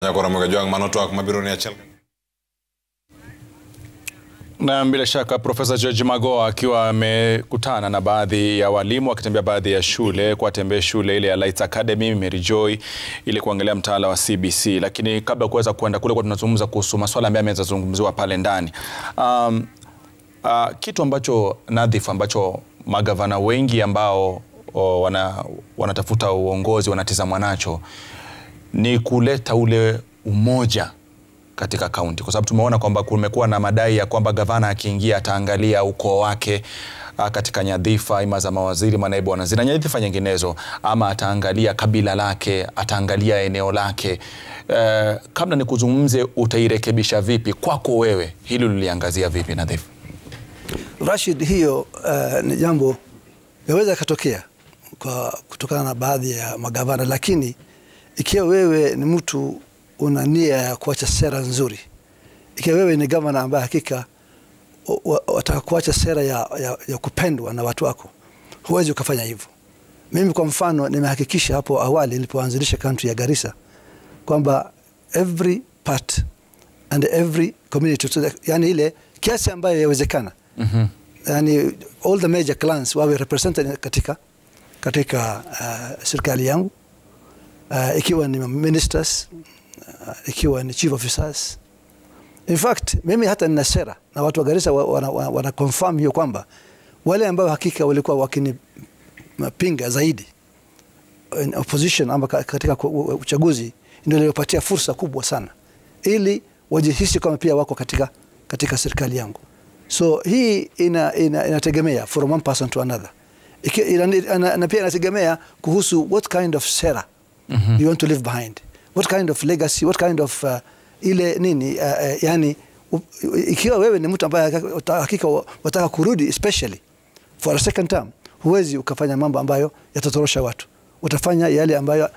Na bila shaka Profesa George Magoha akiwa amekutana na baadhi ya walimu akitembea baadhi ya shule, kuwatembea shule ile ya Lights Academy, Mary Joy, ili kuangalia mtaala wa CBC. Lakini kabla kuweza kwenda kule, kwa tunazungumza kuhusu masuala ambayo yamezungumziwa pale ndani. Kitu ambacho nyadhifa ambacho magavana wengi ambao wanatafuta uongozi wanatizama nacho ni kuleta ule umoja katika kaunti, kwa sababu tumeona kwamba kumekuwa na madai ya kwamba gavana akiingia ataangalia ukoo wake katika nyadhifa, ima za mawaziri, manaibu waziri, nyadhifa nyinginezo, ama ataangalia kabila lake, ataangalia eneo lake. Kabla nikuzungumze utairekebisha vipi kwako wewe, hilo liliangazia vipi nyadhifa? Rashid, hiyo ni jambo yaweza katokea kutokana na baadhi ya magavana, lakini ikiwa wewe ni mtu una nia ya kuacha sera nzuri, ikiwa wewe ni gavana ambaye hakika wataka kuacha sera ya kupendwa na watu wako, huwezi ukafanya hivyo. Mimi kwa mfano nimehakikisha hapo awali nilipoanzilisha kaunti ya Garissa kwamba every part and every community, yani ile kiasi ambayo yawezekana, yani all the major clans wawe represented katika serikali yangu, ikiwa ni ministers, ikiwa ni chief officers. In fact, mimi hata nina sera na watu wa Garissa wana confirm hiyo kwamba wale ambao hakika walikuwa wakinipinga zaidi in opposition ama katika uchaguzi, ndio niliyopatia fursa kubwa sana ili wajihisi kama pia wako katika serikali yangu. So hii inategemea from one person to another. Na pia inategemea kuhusu what kind of sera you want to leave behind, what kind of legacy, what kind of ile nini, yani ikiwa wewe ni mtu ambaye hakika wataka kurudi especially for a second term, huwezi ukafanya mambo ambayo yatatorosha watu. Utafanya yale ambayo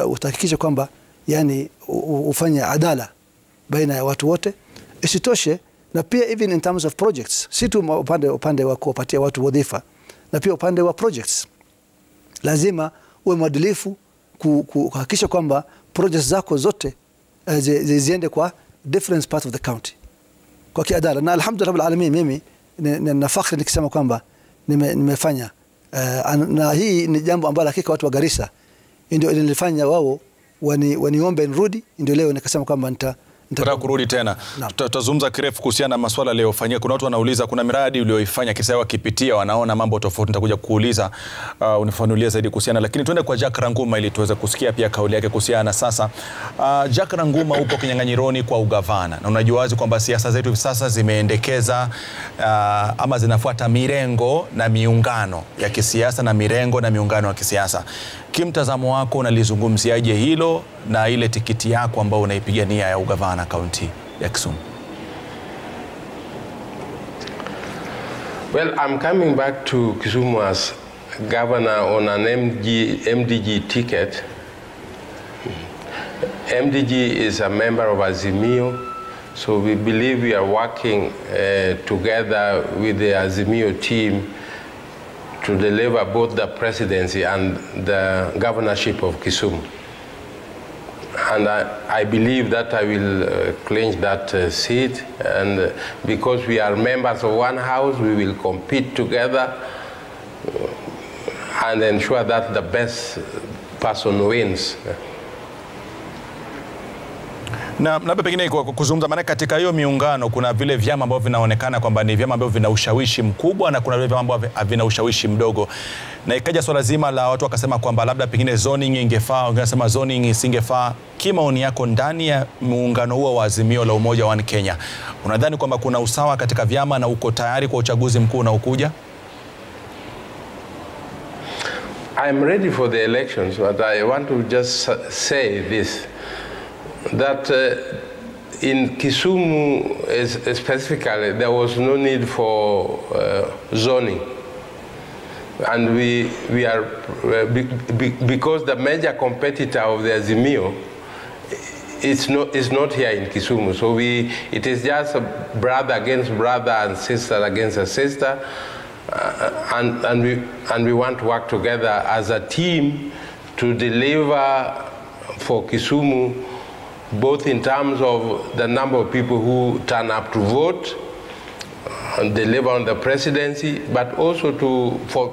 utahakikisha kwamba yani ufanye adala baina ya watu wote. Isitoshe, na pia even in terms of projects, si tu upande wa kuwapatia watu wadhifa, na pia upande wa projects lazima uwe mwadilifu kuhakikisha kwamba projects zako zote ziende kwa different parts of the county kwa kiadala. Na alhamdulillah rabbil alamin, mimi nina fakhri nikisema kwamba nimefanya, na hii ni jambo ambalo hakika watu wa Garissa ndio nilifanya wao waniombe nirudi, ndio leo nikasema kwamba nataka kurudi tena. Tutazungumza kirefu kuhusiana na masuala aliyofanyia. Kuna watu wanauliza kuna miradi ulioifanya kisa wakipitia wanaona mambo tofauti, nitakuja kuuliza unifanulie zaidi kuhusiana, lakini tuende kwa Jack Ranguma ili tuweze kusikia pia kauli yake kuhusiana sasa. Jack Ranguma, upo kinyang'anyironi kwa ugavana, na unajua wazi kwamba siasa zetu hivi sasa zimeendekeza ama zinafuata mirengo na miungano ya kisiasa na mirengo na miungano ya kisiasa. Kimtazamo wako unalizungumziaje hilo na ile tikiti yako ambayo unaipigania ya ugavana kaunti ya Kisumu? Well, I'm coming back to Kisumu as governor on an MDG ticket. MDG is a member of Azimio, so we believe we are working together with the Azimio team to deliver both the presidency and the governorship of Kisumu. And I believe that I will clinch that seat, and because we are members of one house, we will compete together and ensure that the best person wins. Na pengine kuzungumza, maana katika hiyo miungano kuna vile vyama ambavyo vinaonekana kwamba ni vyama ambavyo vina ushawishi mkubwa na kuna vile vyama ambavyo vina ushawishi mdogo, na ikaja swala zima la watu wakasema kwamba labda pengine zoning ingefaa, wangesema zoning isingefaa. Kimaoni yako ndani ya muungano huo wa Azimio la Umoja wa Kenya, unadhani kwamba kuna usawa katika vyama na uko tayari kwa uchaguzi mkuu unaokuja? I'm ready for the elections, but I want to just say this, that in Kisumu specifically, there was no need for zoning. And we are, because the major competitor of the Azimio is not here in Kisumu. So it is just a brother against brother and sister against a sister. And we want to work together as a team to deliver for Kisumu both in terms of the number of people who turn up to vote and deliver on the presidency, but also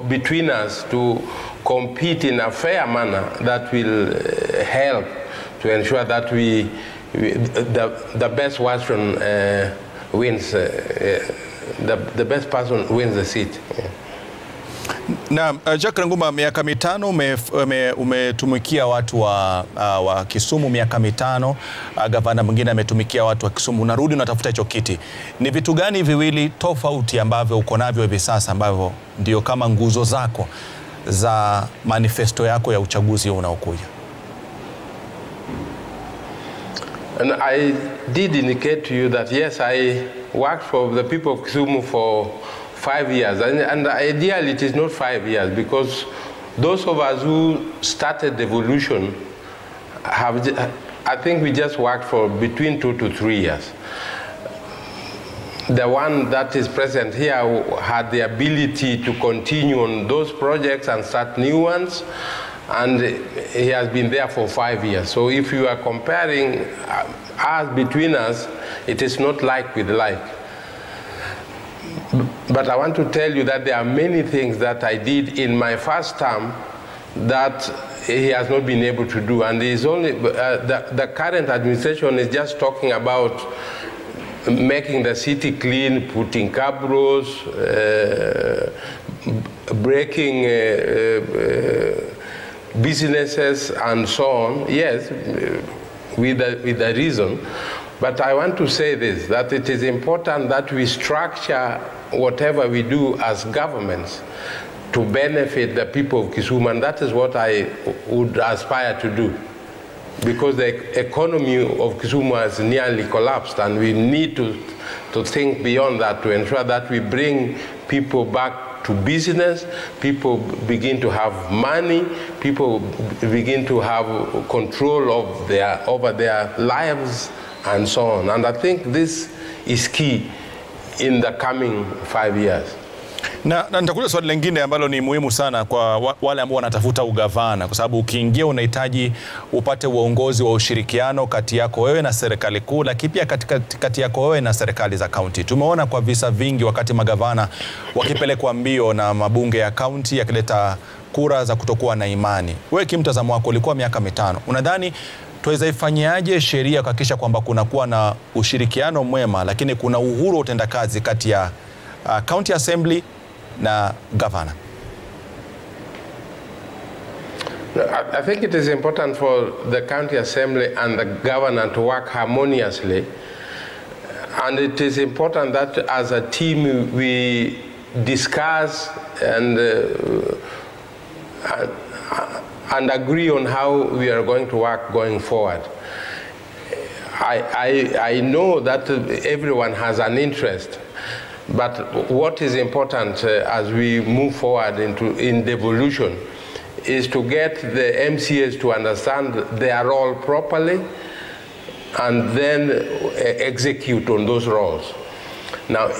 between us to compete in a fair manner that will help to ensure that the best version wins, the best person wins the seat. Na Jack Ranguma, miaka mitano umetumikia watu wa Kisumu, miaka mitano gavana mwingine ametumikia watu wa Kisumu, unarudi unatafuta hicho kiti. Ni vitu gani viwili tofauti ambavyo uko navyo hivi sasa ambavyo ndio kama nguzo zako za manifesto yako ya uchaguzi unaokuja? And I did indicate to you that yes, I worked for the people of Kisumu for 5 years, and ideally it is not 5 years, because those of us who started the evolution I think we just worked for between 2 to 3 years. The one that is present here had the ability to continue on those projects and start new ones, and he has been there for 5 years. So if you are comparing us between us, it is not like with like. But I want to tell you that there are many things that I did in my first term that he has not been able to do, and is only the current administration is just talking about making the city clean, putting cabros, breaking businesses and so on. Yes, with a reason. But I want to say this, that it is important that we structure whatever we do as governments to benefit the people of Kisumu, and that is what I would aspire to do. Because the economy of Kisumu has nearly collapsed, and we need to think beyond that to ensure that we bring people back to business, people begin to have money, people begin to have control of over their lives and so on. And I think this is key in the coming 5 years. Na nitakuja swali lingine ambalo ni muhimu sana kwa wale ambao wanatafuta ugavana, kwa sababu ukiingia unahitaji upate uongozi wa ushirikiano kati yako wewe na serikali kuu, lakini pia kati yako wewe na serikali za kaunti. Tumeona kwa visa vingi wakati magavana wakipelekwa mbio na mabunge ya kaunti yakileta kura za kutokuwa na imani. Wewe kimtazamo wako, ulikuwa miaka mitano, unadhani tuweza ifanyaje sheria kuhakikisha kwamba kunakuwa na ushirikiano mwema, lakini kuna uhuru wa utendakazi kati ya county assembly na governor? I think it is important for the county assembly and the governor to work harmoniously, and it is important that as a team we discuss and agree on how we are going to work going forward. I know that everyone has an interest, but what is important as we move forward in devolution is to get the MCAs to understand their role properly and then execute on those roles. Now,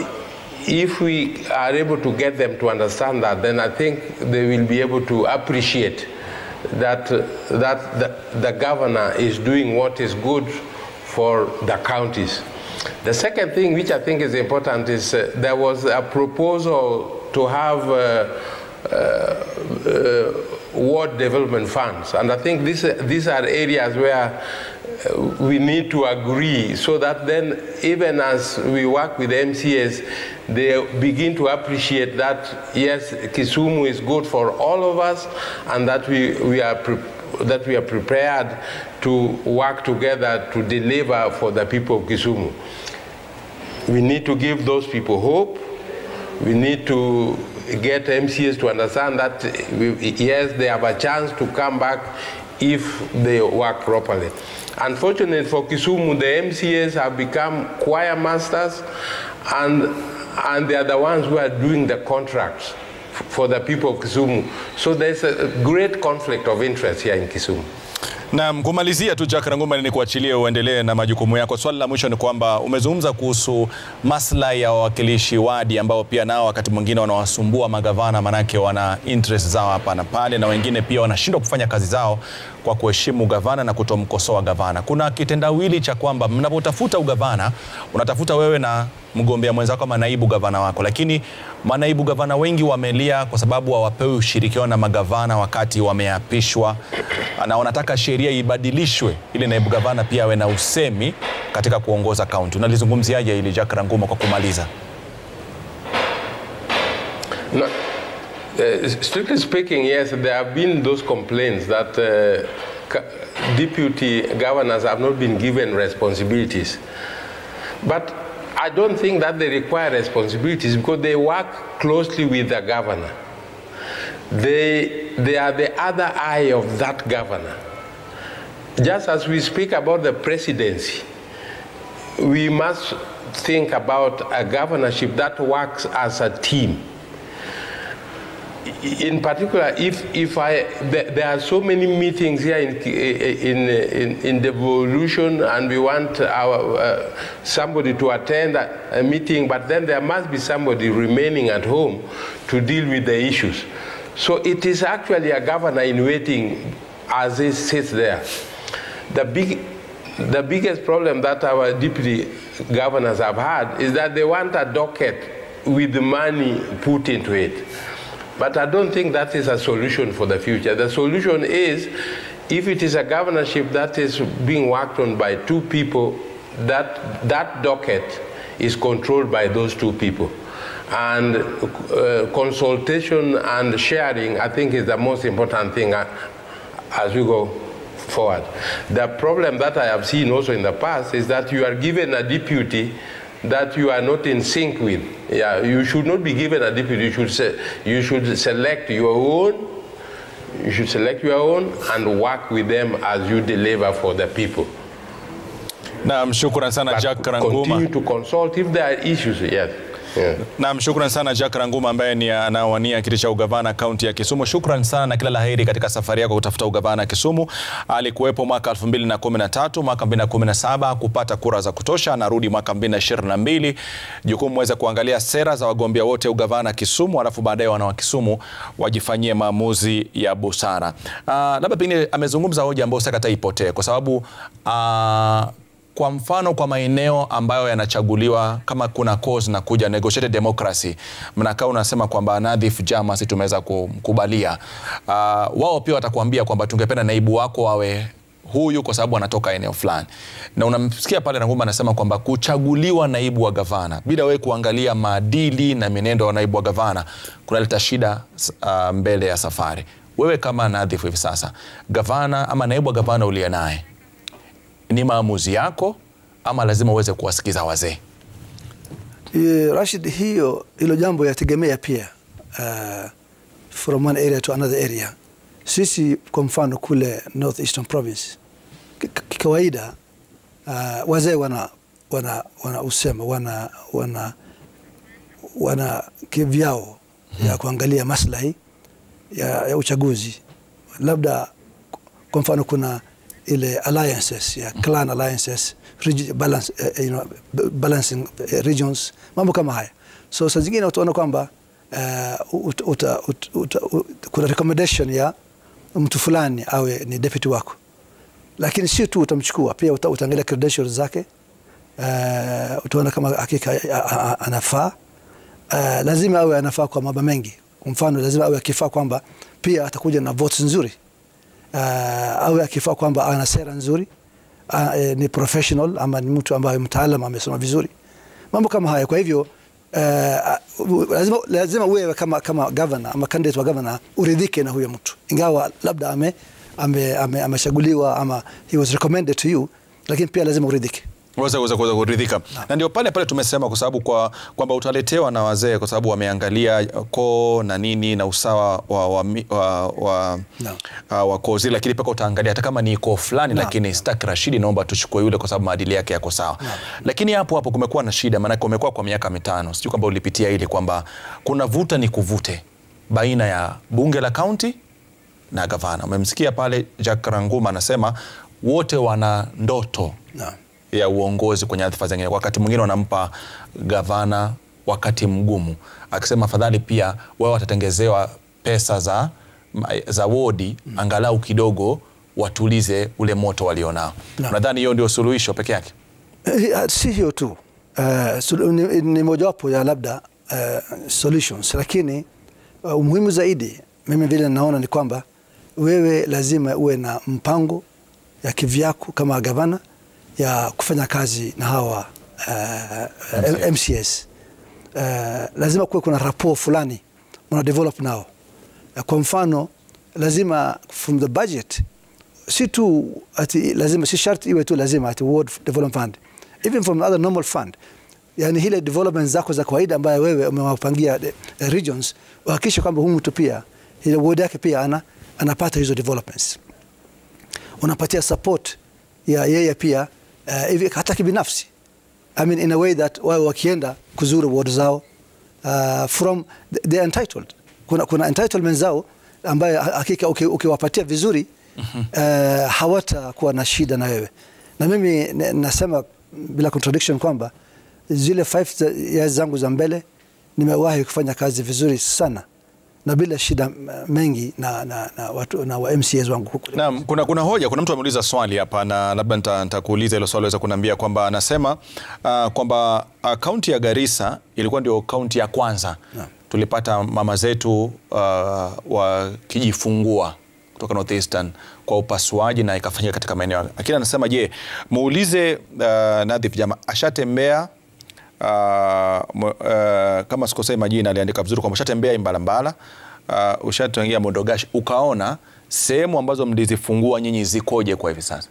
if we are able to get them to understand that, then I think they will be able to appreciate that the governor is doing what is good for the counties. The second thing which I think is important is there was a proposal to have ward development funds, and I think these are areas where we need to agree, so that then even as we work with MCAs, they begin to appreciate that yes, Kisumu is good for all of us, and that we are prepared to work together to deliver for the people of Kisumu. We need to give those people hope. We need to get MCAs to understand that yes, they have a chance to come back if they work properly. Unfortunately for Kisumu, the MCAs have become choir masters, and they are the ones who are doing the contracts for the people of Kisumu. So there's a great conflict of interest here in Kisumu. Na kumalizia tu Jack Ranguma, ni kuachilie uendelee na majukumu yako. Swali la mwisho ni kwamba umezungumza kuhusu maslahi ya wawakilishi wadi ambao pia nao wakati mwingine wanawasumbua magavana, manake wana interest zao hapa na pale, na wengine pia wanashindwa kufanya kazi zao kwa kuheshimu gavana na kutomkosoa gavana. Kuna kitendawili cha kwamba mnapotafuta ugavana, unatafuta wewe na mgombea mwenzako kama naibu gavana wako, lakini manaibu gavana wengi wamelia kwa sababu hawapewi ushirikiano na magavana wakati wameapishwa, na wanataka sheria ibadilishwe ili naibu gavana pia awe na usemi katika kuongoza kaunti. Unalizungumziaje hili Jack Ranguma kwa kumaliza? No, strictly speaking, yes, there have been those complaints that deputy governors have not been given responsibilities. But I don't think that they require responsibilities because they work closely with the governor. They are the other eye of that governor. Just as we speak about the presidency, we must think about a governorship that works as a team. In particular, there are so many meetings here in devolution, and we want somebody to attend a meeting, but then there must be somebody remaining at home to deal with the issues. So it is actually a governor in waiting as he sits there. The biggest problem that our deputy governors have had is that they want a docket with the money put into it. But I don't think that is a solution for the future. The solution is, if it is a governorship that is being worked on by two people, that docket is controlled by those two people. And consultation and sharing, I think, is the most important thing as we go forward. The problem that I have seen also in the past is that you are given a deputy that you are not in sync with. Yeah, you should not be given a deputy. You should select your own. You should select your own and work with them as you deliver for the people. Naam, shukran sana Jack Ranguma. Continue to consult if there are issues. Yes. Yeah. Naam, shukran sana Jack Ranguma ambaye ni anawania kiti cha ugavana kaunti ya Kisumu. Shukran sana na kila laheri katika safari yako kutafuta ugavana Kisumu. Alikuwepo mwaka 2013, mwaka 2017 kupata kura za kutosha, narudi mwaka 2022. Jukumu mweza kuangalia sera za wagombea wote ugavana Kisumu, alafu baadaye wana wa Kisumu wajifanyie maamuzi ya busara. Labda pengine amezungumza hoja ambayo sasa ipotee kwa sababu kwa mfano kwa maeneo ambayo yanachaguliwa kama kuna cause na kuja negotiated democracy, mnakaa unasema kwamba nyadhifa jama si tumeweza kukubalia. Wao pia watakuambia kwamba tungependa naibu wako wawe huyu kwa sababu anatoka eneo fulani. Na unamsikia pale Ranguma anasema kwamba kuchaguliwa naibu wa gavana bila wewe kuangalia maadili na mienendo wa naibu wa gavana kunaleta shida mbele ya safari. Wewe kama nyadhifa hivi sasa, gavana ama naibu wa gavana uliye naye, ni maamuzi yako ama lazima uweze kuwasikiza wazee? Rashid, hilo jambo yategemea pia from one area to another area. Sisi kwa mfano kule North Eastern Province, kawaida wazee wana usema wana kivyao ya kuangalia maslahi ya uchaguzi. Labda kwa mfano kuna ile alliances, clan alliances, balancing regions, mambo kama haya. So saa zingine utaona kwamba kuna recommendation ya mtu fulani awe ni deputy wako, lakini sio tu utamchukua, pia utaangalia credentials zake, utaona kama hakika anafaa. Lazima awe anafaa kwa mambo mengi. Kwa mfano lazima awe akifaa kwamba pia atakuja na votes nzuri, awe akifaa kwamba ana sera nzuri, ni professional ama ni mtu ambaye mtaalamu amesoma vizuri, mambo kama haya. Kwa hivyo lazima wewe kama governor ama candidate wa governor uridhike na huyo mtu, ingawa labda amechaguliwa ama he was recommended to you, lakini pia lazima uridhike. Uweza kuridhika. Na ndio pale tumesema kwa sababu kwamba utaletewa na wazee kwa sababu wameangalia koo na nini na usawa wa koo zile, lakini paka utaangalia hata kama ni koo fulani lakini sitaki Rashidi, naomba tuchukue yule kwa sababu maadili yake yako sawa. Lakini hapo kumekuwa na shida, maana kumekuwa kwa miaka 5. Sijui kwamba ulipitia ile kwamba kuna vuta ni kuvute baina ya bunge la county na gavana. Umemsikia pale Jack Ranguma anasema wote wana ndoto ya uongozi kwenye nyadhifa zingine. Wakati mwingine wanampa gavana wakati mgumu, akisema afadhali pia wao watatengezewa pesa za wodi angalau kidogo watulize ule moto walionao. Nadhani hiyo ndio suluhisho peke yake. Si hiyo tu. Ni mojawapo ya labda solutions, lakini umuhimu zaidi mimi vile naona ni kwamba wewe lazima uwe na mpango ya kivyako kama gavana ya kufanya kazi na hawa MCS. Lazima kuwe kuna rapport fulani una develop nao. Kwa mfano lazima from the budget, si tu ati lazima, si sharti iwe tu lazima ati World Development Fund, even from other normal fund, yani hile development zako za kawaida ambayo wewe umewapangia regions, uhakikishe kwamba huyu mtu pia ile ward yake pia anapata hizo developments. Unapatia support ya yeye pia hata kibinafsi. I mean in a way that wao wakienda kuzuru ward zao from they are entitled. Kuna entitlement zao ambayo hakika ukiwapatia vizuri hawatakuwa na shida na wewe. Na mimi nasema bila contradiction kwamba zile 5 years zangu za mbele nimewahi kufanya kazi vizuri sana na bila shida mengi na watu na wa MCAs wangu huko. Naam, kuna hoja, kuna mtu ameuliza swali hapa na labda nitakuuliza hilo swali, waweza kuniambia kwamba anasema kwamba kaunti ya Garissa ilikuwa ndio kaunti ya kwanza tulipata mama zetu wakijifungua kutoka Northeastern kwa upasuaji na ikafanyika katika maeneo. Lakini anasema je, muulize Nyadhifa jamaa ashatembea kama sikosei majina aliandika vizuri kwamba ushatembea Mbalimbali, ushatembea Modogashi, ukaona sehemu ambazo mlizifungua nyinyi zikoje kwa hivi sasa?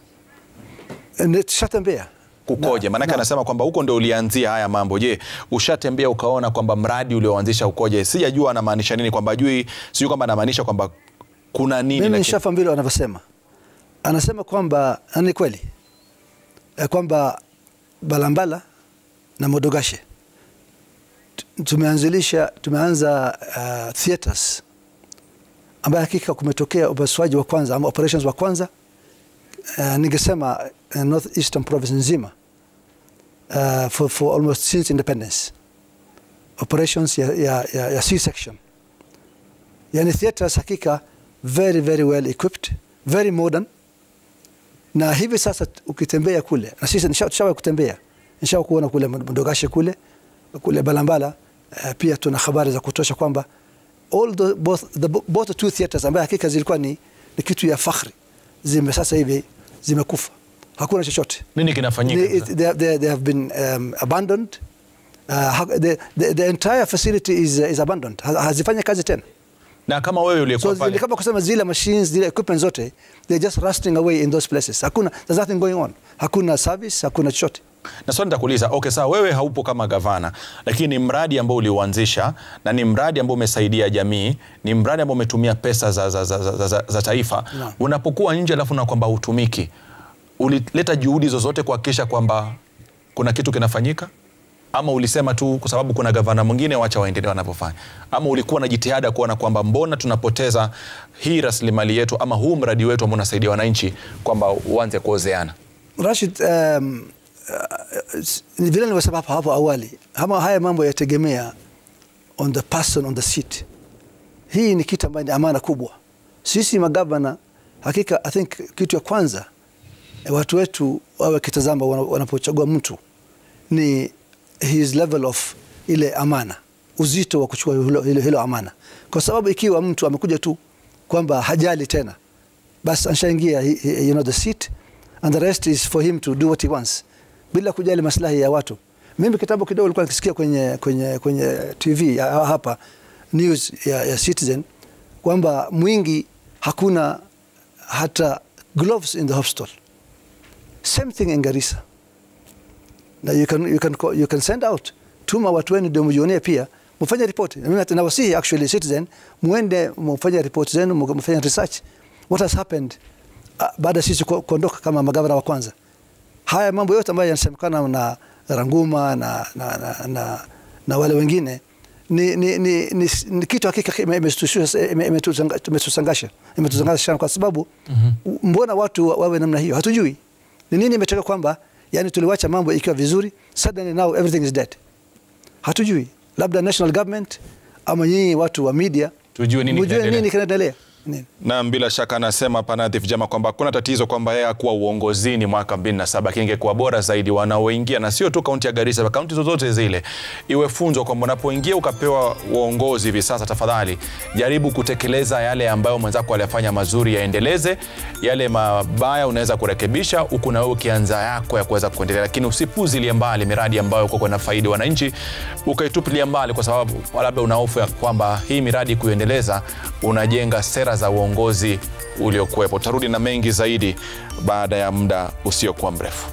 Ushatembea kukoje? Maana anasema kwamba huko ndio ulianzia haya mambo. Je, ushatembea ukaona kwamba mradi ulioanzisha ukoje? Sijajua anamaanisha nini, kwamba sijui kwamba anamaanisha kwamba kuna nini. Mimi nishafahamu vile anavyosema. Anasema kwamba ni kweli kwamba Mbalimbali na Modogashi tumeanza theaters ambayo hakika kumetokea upasuaji wa kwanza ama operations wa kwanza ningesema North Eastern province nzima for almost since independence, operations ya C-section. Yani theaters hakika very very well equipped, very modern. Na hivi sasa ukitembea kule, na sisi nishawahi kutembea, nishawahi kuona kule Modogashi kule Mbalimbali, pia tuna habari za kutosha kwamba both the two theaters ambaye hakika zilikuwa ni kitu ya fakhri sasa hivi zimekufa, hakuna chochote. Nini kinafanyika? They have been abandoned. The entire facility is abandoned, hazifanya kazi tena. Na kama wewe uliyekuwa pale, kama kusema zile machines, zile equipment zote, they're just rusting away in those places. There's nothing going on. Hakuna service, hakuna chochote. Na swali nitakuuliza, okay sawa, wewe haupo kama gavana, lakini mradi ambao uliuanzisha na ni mradi ambao umesaidia jamii, ni mradi ambao umetumia pesa za taifa. No. Unapokuwa nje alafu na kwamba hutumiki, ulileta juhudi zozote kuhakikisha kwamba kuna kitu kinafanyika? Ama ulisema tu kwa sababu kuna gavana mwingine wacha waendelee wanapofanya? Ama ulikuwa na jitihada kuona kwamba mbona tunapoteza hii rasilimali yetu ama huu mradi wetu ambao unasaidia wananchi kwamba uanze kuozeana? Rashid, vile nilivyosema hapo awali, haya mambo yategemea on the person on the seat. Hii ni kitu ambacho ni amana kubwa. Sisi magavana hakika, I think kitu ya kwanza watu wetu wawe kitazama wanapochagua mtu ni his level of ile amana, uzito wa kuchukua hilo amana. Kwa sababu ikiwa mtu amekuja tu kwamba hajali tena, basi anshaingia the seat and the rest is for him to do what he wants bila kujali maslahi ya watu. Mimi kitabu kidogo nilikuwa nikisikia kwenye TV hapa news ya Citizen kwamba mwingi hakuna hata gloves in the hospital. Same thing in Garissa. Now you can send out tuma watu wenu ndio mjionee pia, mfanye report. Mimi nawasihi actually Citizen muende mfanye report zenu, mfanye research what has happened baada sisi kuondoka kama magavana wa kwanza. Haya mambo yote ambayo yanasemekana na Ranguma na wale wengine ni kitu hakika imetusangasha kwa sababu mbona watu wawe namna hiyo? Hatujui ni nini imetokea, kwamba yani tuliwacha mambo ikiwa vizuri, suddenly now everything is dead. Hatujui, labda national government ama nyinyi watu wa media tujue nini kinaendelea. nini. Na bila shaka anasema Panadhif Jama kwamba kuna tatizo kwamba yeye hakuwa uongozini mwaka 2007, kingekuwa bora zaidi wanaoingia, na sio tu kaunti ya Garissa, kaunti zozote zile, iwe funzo kwamba unapoingia ukapewa uongozi hivi sasa, tafadhali jaribu kutekeleza yale ambayo mwenzako alifanya mazuri, yaendeleze yale mabaya unaweza kurekebisha, huku na wewe ukianza yako ya kuweza kuendelea, lakini usipuzilie mbali miradi ambayo uko na faida wananchi ukaitupilia mbali kwa sababu labda una hofu ya kwamba hii miradi kuendeleza unajenga sera za uongozi uliokuwepo. Tarudi na mengi zaidi baada ya muda usiokuwa mrefu.